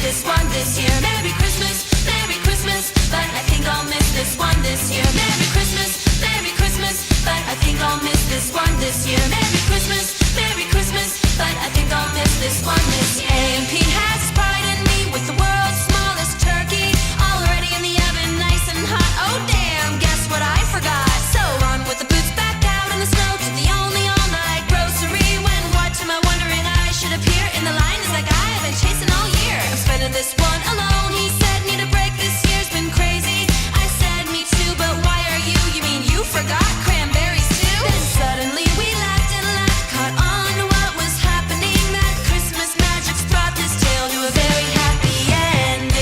this one this year. Merry Christmas, but I think I'll miss this one this year. Merry Christmas, but I think I'll miss this one this year. Merry Christmas, but I think I'll miss this one this year. A&P has prided me with the world's smallest turkey, already in the oven, nice and hot. Oh damn, guess what I forgot? So on with the boots back out in the snow to the only all-night grocery. When what am I wondering I should appear in the line is that guy I've been chasing all year. I'm spending this one alone, he said. Need a break, this year's been crazy. I said me too, but why are you? You mean you forgot cranberries too? Then suddenly we laughed and laughed, caught on to what was happening. That Christmas magic's brought this tale to a very happy ending.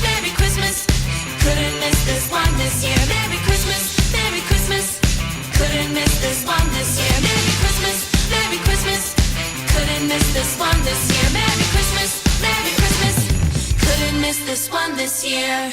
Merry Christmas, couldn't miss this one this year. Merry Christmas, couldn't miss this one this year. Merry Christmas, couldn't miss this one this year. Merry Christmas, couldn't miss this one this year.